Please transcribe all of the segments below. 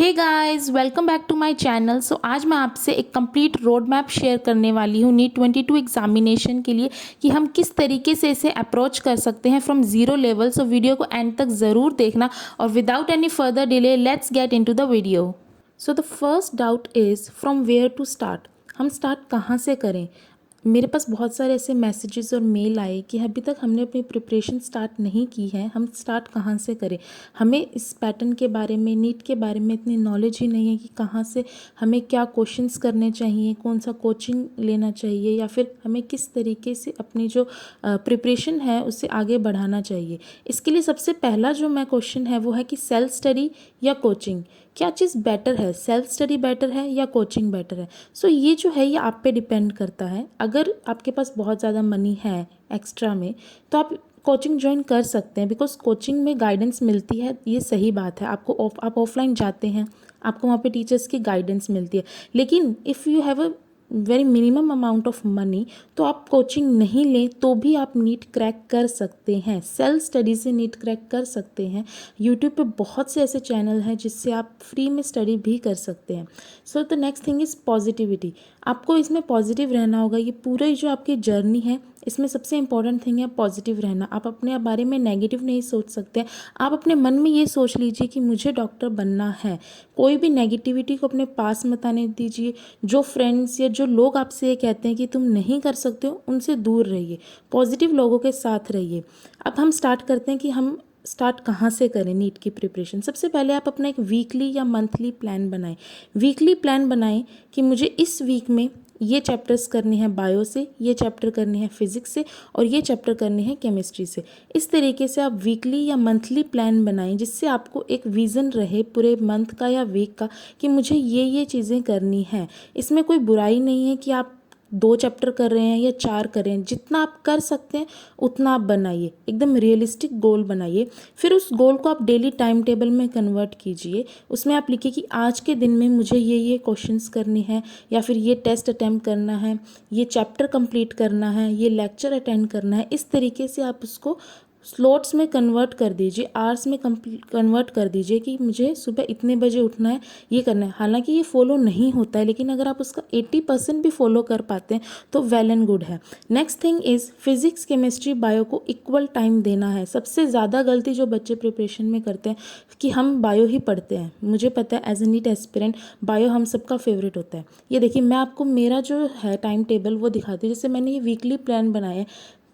Hey guys, welcome back to my channel. So आज मैं आपसे एक कंप्लीट रोड मैप शेयर करने वाली हूँ नीट 22 एग्जामिनेशन के लिए कि हम किस तरीके से इसे अप्रोच कर सकते हैं from zero level. So video को एंड तक ज़रूर देखना और without any further delay let's get into the video. So the first doubt is from where to start. हम स्टार्ट कहाँ से करें। मेरे पास बहुत सारे ऐसे मैसेजेस और मेल आए कि अभी तक हमने अपनी प्रिपरेशन स्टार्ट नहीं की है, हम स्टार्ट कहाँ से करें। हमें इस पैटर्न के बारे में, नीट के बारे में इतनी नॉलेज ही नहीं है कि कहाँ से हमें क्या क्वेश्चंस करने चाहिए, कौन सा कोचिंग लेना चाहिए, या फिर हमें किस तरीके से अपनी जो प्रिपरेशन है उससे आगे बढ़ाना चाहिए। इसके लिए सबसे पहला जो मैं क्वेश्चन है वो है कि सेल्फ स्टडी या कोचिंग, क्या चीज़ बेटर है, सेल्फ स्टडी बेटर है या कोचिंग बेटर है। सो ये जो है ये आप पे डिपेंड करता है। अगर आपके पास बहुत ज़्यादा मनी है एक्स्ट्रा में तो आप कोचिंग ज्वाइन कर सकते हैं, बिकॉज कोचिंग में गाइडेंस मिलती है, ये सही बात है। आप ऑफलाइन जाते हैं, आपको वहाँ पे टीचर्स की गाइडेंस मिलती है। लेकिन if you have a very minimum amount of money तो आप कोचिंग नहीं लें तो भी आप नीट क्रैक कर सकते हैं, सेल्फ स्टडी से नीट क्रैक कर सकते हैं। यूट्यूब पे बहुत से ऐसे चैनल हैं जिससे आप फ्री में स्टडी भी कर सकते हैं। So the next thing is positivity. आपको इसमें पॉजिटिव रहना होगा। ये पूरी जो आपकी जर्नी है इसमें सबसे इंपॉर्टेंट थिंग है पॉजिटिव रहना। आप अपने बारे में नेगेटिव नहीं सोच सकते। आप अपने मन में ये सोच लीजिए कि मुझे डॉक्टर बनना है। कोई भी नेगेटिविटी को अपने पास मत आने दीजिए। जो फ्रेंड्स या जो लोग आपसे ये कहते हैं कि तुम नहीं कर सकते हो, उनसे दूर रहिए, पॉजिटिव लोगों के साथ रहिए। अब हम स्टार्ट करते हैं कि हम स्टार्ट कहाँ से करें नीट की प्रिपरेशन। सबसे पहले आप अपना एक वीकली या मंथली प्लान बनाएं। वीकली प्लान बनाएं कि मुझे इस वीक में ये चैप्टर्स करने हैं बायो से, ये चैप्टर करने हैं फिजिक्स से, और ये चैप्टर करने हैं केमिस्ट्री से। इस तरीके से आप वीकली या मंथली प्लान बनाएं जिससे आपको एक विज़न रहे पूरे मंथ का या वीक का कि मुझे ये चीज़ें करनी है। इसमें कोई बुराई नहीं है कि आप 2 चैप्टर कर रहे हैं या 4 कर रहे हैं। जितना आप कर सकते हैं उतना आप बनाइए, एकदम रियलिस्टिक गोल बनाइए। फिर उस गोल को आप डेली टाइम टेबल में कन्वर्ट कीजिए। उसमें आप लिखिए कि आज के दिन में मुझे ये क्वेश्चंस करने हैं, या फिर ये टेस्ट अटैम्प्ट करना है, ये चैप्टर कंप्लीट करना है, ये लेक्चर अटेंड करना है। इस तरीके से आप उसको स्लॉट्स में कन्वर्ट कर दीजिए, आवर्स में कन्वर्ट कर दीजिए कि मुझे सुबह इतने बजे उठना है, ये करना है। हालांकि ये फॉलो नहीं होता है, लेकिन अगर आप उसका 80% भी फॉलो कर पाते हैं तो वेल एंड गुड है। Next thing is physics chemistry bio को इक्वल टाइम देना है। सबसे ज़्यादा गलती जो बच्चे प्रिपरेशन में करते हैं कि हम बायो ही पढ़ते हैं। मुझे पता है as a NEET aspirant bio हम सबका फेवरेट होता है। ये देखिए मैं आपको मेरा जो है टाइम टेबल वो दिखाती हूँ। जैसे मैंने ये वीकली प्लान बनाया है,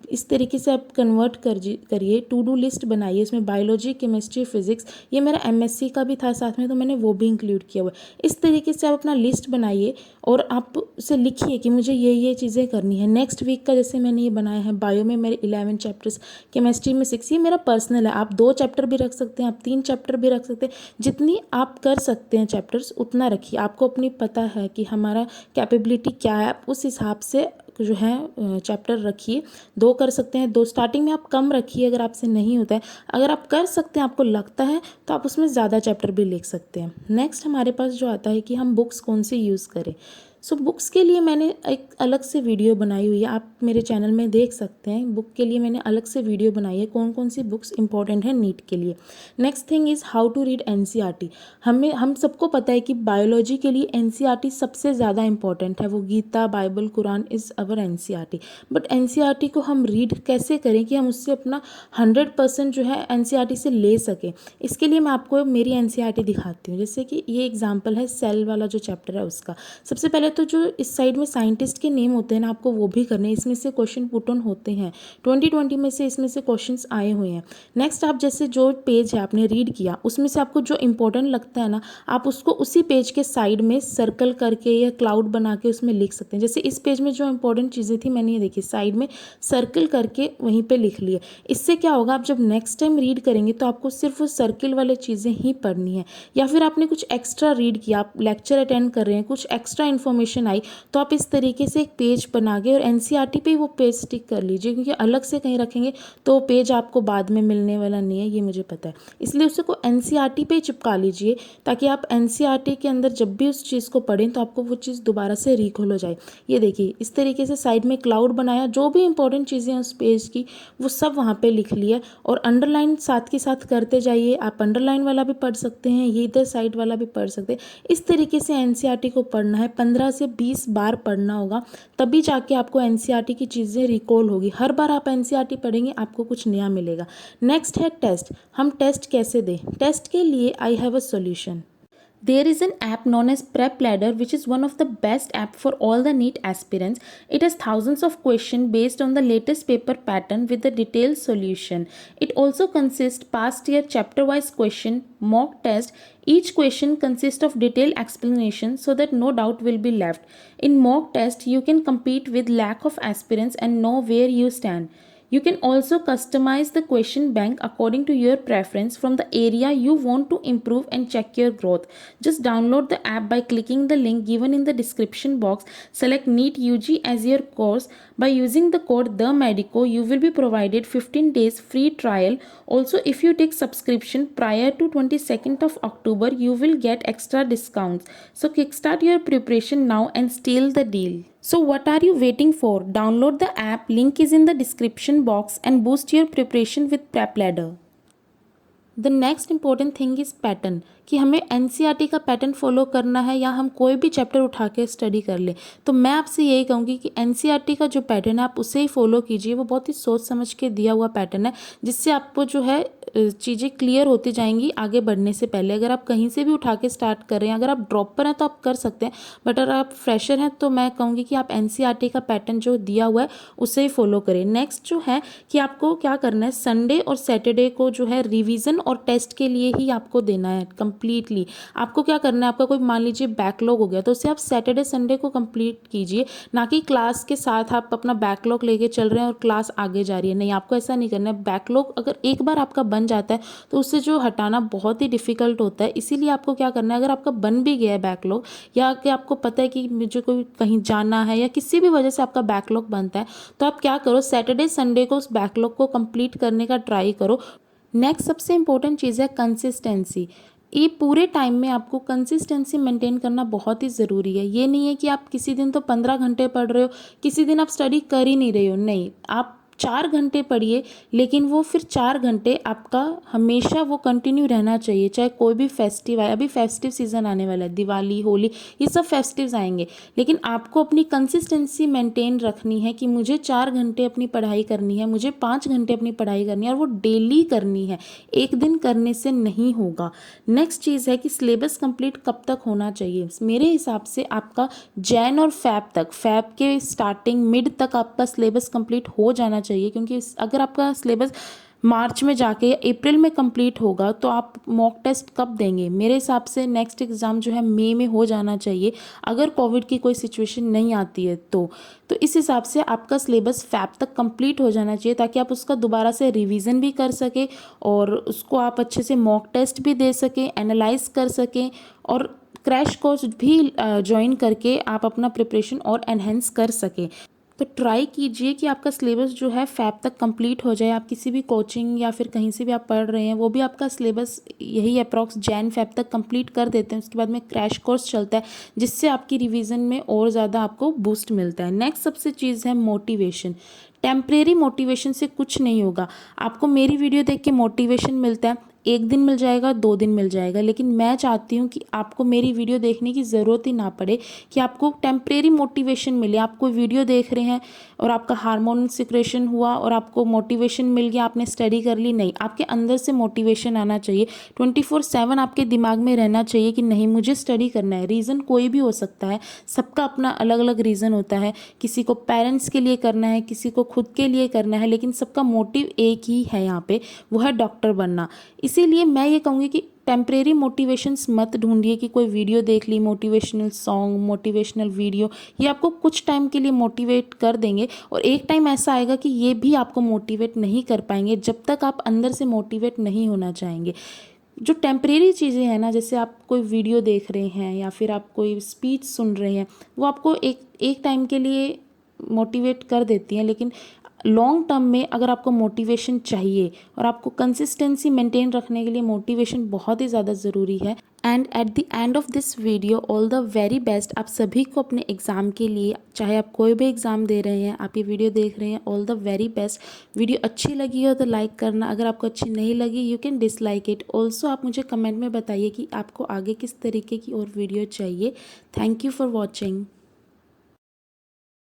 इस तरीके से आप कन्वर्ट करिए, टू डू लिस्ट बनाइए। इसमें बायोलॉजी, केमिस्ट्री, फिजिक्स, ये मेरा एमएससी का भी था साथ में तो मैंने वो भी इंक्लूड किया हुआ है। इस तरीके से आप अपना लिस्ट बनाइए और आप उसे लिखिए कि मुझे ये चीज़ें करनी है। नेक्स्ट वीक का जैसे मैंने ये बनाया है, बायो में मेरे 11 चैप्टर्स, केमिस्ट्री में 6। ये मेरा पर्सनल है। आप 2 चैप्टर भी रख सकते हैं, आप 3 चैप्टर भी रख सकते हैं। जितनी आप कर सकते हैं चैप्टर्स उतना रखिए। आपको अपनी पता है कि हमारा कैपेबिलिटी क्या है, आप उस हिसाब से जो है चैप्टर रखिए। 2 कर सकते हैं, 2 स्टार्टिंग में आप कम रखिए अगर आपसे नहीं होता है। अगर आप कर सकते हैं, आपको लगता है, तो आप उसमें ज़्यादा चैप्टर भी लिख सकते हैं। नेक्स्ट हमारे पास जो आता है कि हम बुक्स कौन सी यूज़ करें। सो बुक्स के लिए मैंने एक अलग से वीडियो बनाई हुई है, आप मेरे चैनल में देख सकते हैं। बुक के लिए मैंने अलग से वीडियो बनाई है, कौन कौन सी बुक्स इंपॉर्टेंट है नीट के लिए। Next thing is how to read NCERT. हम सबको पता है कि बायोलॉजी के लिए एनसीईआरटी सबसे ज़्यादा इंपॉर्टेंट है। वो Gita, Bible, Quran is our NCERT. But NCERT को हम रीड कैसे करें कि हम उससे अपना 100% जो है एनसीईआरटी से ले सकें। इसके लिए मैं आपको मेरी एनसीईआरटी दिखाती हूँ। जैसे कि ये एग्जाम्पल है सेल वाला जो चैप्टर है उसका। सबसे पहले तो जो इस साइड में साइंटिस्ट के नेम होते हैं ना, आपको वो भी करने हैं। इसमें से क्वेश्चन पुट ऑन होते हैं 2020 में से, इसमें से क्वेश्चंस आए हुए हैं। नेक्स्ट आप जैसे जो पेज है आपने रीड किया उसमें से आपको जो इंपॉर्टेंट लगता है ना, आप उसको उसी पेज के साइड में सर्कल करके या क्लाउड बना के उसमें लिख सकते हैं। जैसे इस पेज में जो इंपॉर्टेंट चीज़ें थी मैंने ये देखी साइड में सर्कल करके वहीं पर लिख लिए। इससे क्या होगा, आप जब नेक्स्ट टाइम रीड करेंगे तो आपको सिर्फ वो सर्किल वाले चीज़ें ही पढ़नी है। या फिर आपने कुछ एक्स्ट्रा रीड किया, आप लेक्चर अटेंड कर रहे हैं, कुछ एक्स्ट्रा इन्फॉर्मेशन इन्फॉर्मेशन आई तो आप इस तरीके से एक पेज बना के और एनसीईआरटी पे ही वो पेज स्टिक कर लीजिए, क्योंकि अलग से कहीं रखेंगे तो वो पेज आपको बाद में मिलने वाला नहीं है, ये मुझे पता है। इसलिए उसे को एनसीईआरटी पे ही चिपका लीजिए, ताकि आप एनसीईआरटी के अंदर जब भी उस चीज़ को पढ़ें तो आपको वो चीज़ दोबारा से रिकॉल हो जाए। ये देखिए इस तरीके से साइड में क्लाउड बनाया, जो भी इंपॉर्टेंट चीज़ें हैं उस पेज की वो सब वहाँ पे लिख लिया, और अंडरलाइन साथ के साथ करते जाइए। आप अंडरलाइन वाला भी पढ़ सकते हैं, ये इधर साइड वाला भी पढ़ सकते हैं। इस तरीके से एनसीईआरटी को पढ़ना है, 15 से 20 बार पढ़ना होगा, तभी जाके आपको एनसीईआरटी की चीज़ें रिकॉल होगी। हर बार आप एनसीईआरटी पढ़ेंगे आपको कुछ नया मिलेगा। नेक्स्ट है टेस्ट। हम टेस्ट कैसे दें? टेस्ट के लिए I have a solution. There is an app known as Prep Ladder, which is one of the best app for all the NEET aspirants. It has thousands of questions based on the latest paper pattern with a detailed solution. It also consists past year chapter wise question, mock test. Each question consists of detailed explanation so that no doubt will be left. In mock test, you can compete with lakh of aspirants and know where you stand. You can also customize the question bank according to your preference from the area you want to improve and check your growth. Just download the app by clicking the link given in the description box. Select NEET UG as your course. By using the code THEMEDICO, you will be provided 15 days free trial. Also, if you take subscription prior to 22nd of October, you will get extra discounts. So kickstart your preparation now and steal the deal. So what are you waiting for? Download the app, link is in the description box, and boost your preparation with Prep Ladder. The next important thing is pattern, कि हमें NCERT का pattern follow करना है या हम कोई भी chapter उठा के स्टडी कर लें। तो मैं आपसे यही कहूँगी कि एनसीईआरटी का जो पैटर्न है आप उसे ही फॉलो कीजिए। वो बहुत ही सोच समझ के दिया हुआ पैटर्न है, जिससे आपको जो है चीज़ें क्लियर होती जाएंगी आगे बढ़ने से पहले। अगर आप कहीं से भी उठा के स्टार्ट कर रहे हैं, अगर आप ड्रॉप पर हैं तो आप कर सकते हैं, बट अगर आप फ्रेशर हैं तो मैं कहूँगी कि आप एनसीईआरटी का पैटर्न जो दिया हुआ है उसे ही फॉलो करें। नेक्स्ट जो है कि आपको क्या करना है, संडे और सैटरडे को जो है रिवीजन और टेस्ट के लिए ही आपको देना है कंप्लीटली। आपको क्या करना है, आपका कोई मान लीजिए बैकलॉग हो गया तो उसे आप सैटरडे संडे को कंप्लीट कीजिए, ना कि क्लास के साथ आप अपना बैकलॉग लेके चल रहे हैं और क्लास आगे जा रही है। नहीं, आपको ऐसा नहीं करना है। बैकलॉग अगर एक बार आपका बन जाता है तो उससे जो हटाना बहुत ही डिफिकल्ट होता है। इसीलिए आपको क्या करना है, अगर आपका बन भी गया है बैकलॉग, या कि आपको पता है कि मुझे कोई कहीं जाना है या किसी भी वजह से आपका बैकलॉग बनता है, तो आप क्या करो, सैटरडे संडे को उस बैकलॉग को कंप्लीट करने का ट्राई करो। नेक्स्ट सबसे इंपॉर्टेंट चीज़ है कंसिस्टेंसी। ये पूरे टाइम में आपको कंसिस्टेंसी मेंटेन करना बहुत ही ज़रूरी है। ये नहीं है कि आप किसी दिन तो 15 घंटे पढ़ रहे हो, किसी दिन आप स्टडी कर ही नहीं रहे हो। नहीं, आप 4 घंटे पढ़िए, लेकिन वो फिर 4 घंटे आपका हमेशा वो कंटिन्यू रहना चाहिए, चाहे कोई भी फेस्टिव आए। अभी फेस्टिव सीज़न आने वाला है, दिवाली, होली, ये सब फेस्टिव्स आएंगे, लेकिन आपको अपनी कंसिस्टेंसी मेंटेन रखनी है कि मुझे 4 घंटे अपनी पढ़ाई करनी है, मुझे 5 घंटे अपनी पढ़ाई करनी है, और वो डेली करनी है, एक दिन करने से नहीं होगा। नेक्स्ट चीज़ है कि सिलेबस कंप्लीट कब तक होना चाहिए। मेरे हिसाब से आपका जैन और फैब के स्टार्टिंग मिड तक आपका सिलेबस कंप्लीट हो जाना चाहिए, क्योंकि अगर आपका सिलेबस मार्च में जाके या अप्रैल में कंप्लीट होगा तो आप मॉक टेस्ट कब देंगे? मेरे हिसाब से नेक्स्ट एग्ज़ाम जो है मई में हो जाना चाहिए, अगर कोविड की कोई सिचुएशन नहीं आती है तो इस हिसाब से आपका सिलेबस फैब तक कंप्लीट हो जाना चाहिए, ताकि आप उसका दोबारा से रिवीजन भी कर सकें और उसको आप अच्छे से मॉक टेस्ट भी दे सकें, एनालाइज कर सकें, और क्रैश कोर्स भी ज्वाइन करके आप अपना प्रिपरेशन और एनहेंस कर सकें। तो ट्राई कीजिए कि आपका सिलेबस जो है फैब तक कंप्लीट हो जाए। आप किसी भी कोचिंग या फिर कहीं से भी आप पढ़ रहे हैं, वो भी आपका सिलेबस यही अप्रॉक्स जैन फैब तक कंप्लीट कर देते हैं। उसके बाद में क्रैश कोर्स चलता है, जिससे आपकी रिवीजन में और ज़्यादा आपको बूस्ट मिलता है। नेक्स्ट सबसे चीज़ है मोटिवेशन। टेम्परेरी मोटिवेशन से कुछ नहीं होगा। आपको मेरी वीडियो देख के मोटिवेशन मिलता है, एक दिन मिल जाएगा, 2 दिन मिल जाएगा, लेकिन मैं चाहती हूँ कि आपको मेरी वीडियो देखने की ज़रूरत ही ना पड़े, कि आपको टेम्परेरी मोटिवेशन मिले। आप कोई वीडियो देख रहे हैं और आपका हार्मोन सिक्रेशन हुआ और आपको मोटिवेशन मिल गया, आपने स्टडी कर ली। नहीं, आपके अंदर से मोटिवेशन आना चाहिए। 24/7 आपके दिमाग में रहना चाहिए कि नहीं, मुझे स्टडी करना है। रीज़न कोई भी हो सकता है, सबका अपना अलग अलग रीज़न होता है। किसी को पेरेंट्स के लिए करना है, किसी को खुद के लिए करना है, लेकिन सबका मोटिव एक ही है यहाँ पे, वो है डॉक्टर बनना। इसीलिए मैं ये कहूँगी कि टेम्परेरी मोटिवेशंस मत ढूंढिए कि कोई वीडियो देख ली, मोटिवेशनल सॉन्ग, मोटिवेशनल वीडियो, ये आपको कुछ टाइम के लिए मोटिवेट कर देंगे, और एक टाइम ऐसा आएगा कि ये भी आपको मोटिवेट नहीं कर पाएंगे जब तक आप अंदर से मोटिवेट नहीं होना चाहेंगे। जो टेम्परेरी चीज़ें हैं ना, जैसे आप कोई वीडियो देख रहे हैं या फिर आप कोई स्पीच सुन रहे हैं, वो आपको एक टाइम के लिए मोटिवेट कर देती हैं, लेकिन लॉन्ग टर्म में अगर आपको मोटिवेशन चाहिए और आपको कंसिस्टेंसी मेंटेन रखने के लिए मोटिवेशन बहुत ही ज़्यादा ज़रूरी है। And at the end of this video all the very best आप सभी को अपने एग्ज़ाम के लिए, चाहे आप कोई भी एग्ज़ाम दे रहे हैं, आप ये वीडियो देख रहे हैं, all the very best. Video अच्छी लगी हो तो लाइक करना, अगर आपको अच्छी नहीं लगी you can dislike it. Also आप मुझे कमेंट में बताइए कि आपको आगे किस तरीके की और वीडियो चाहिए। Thank you for watching.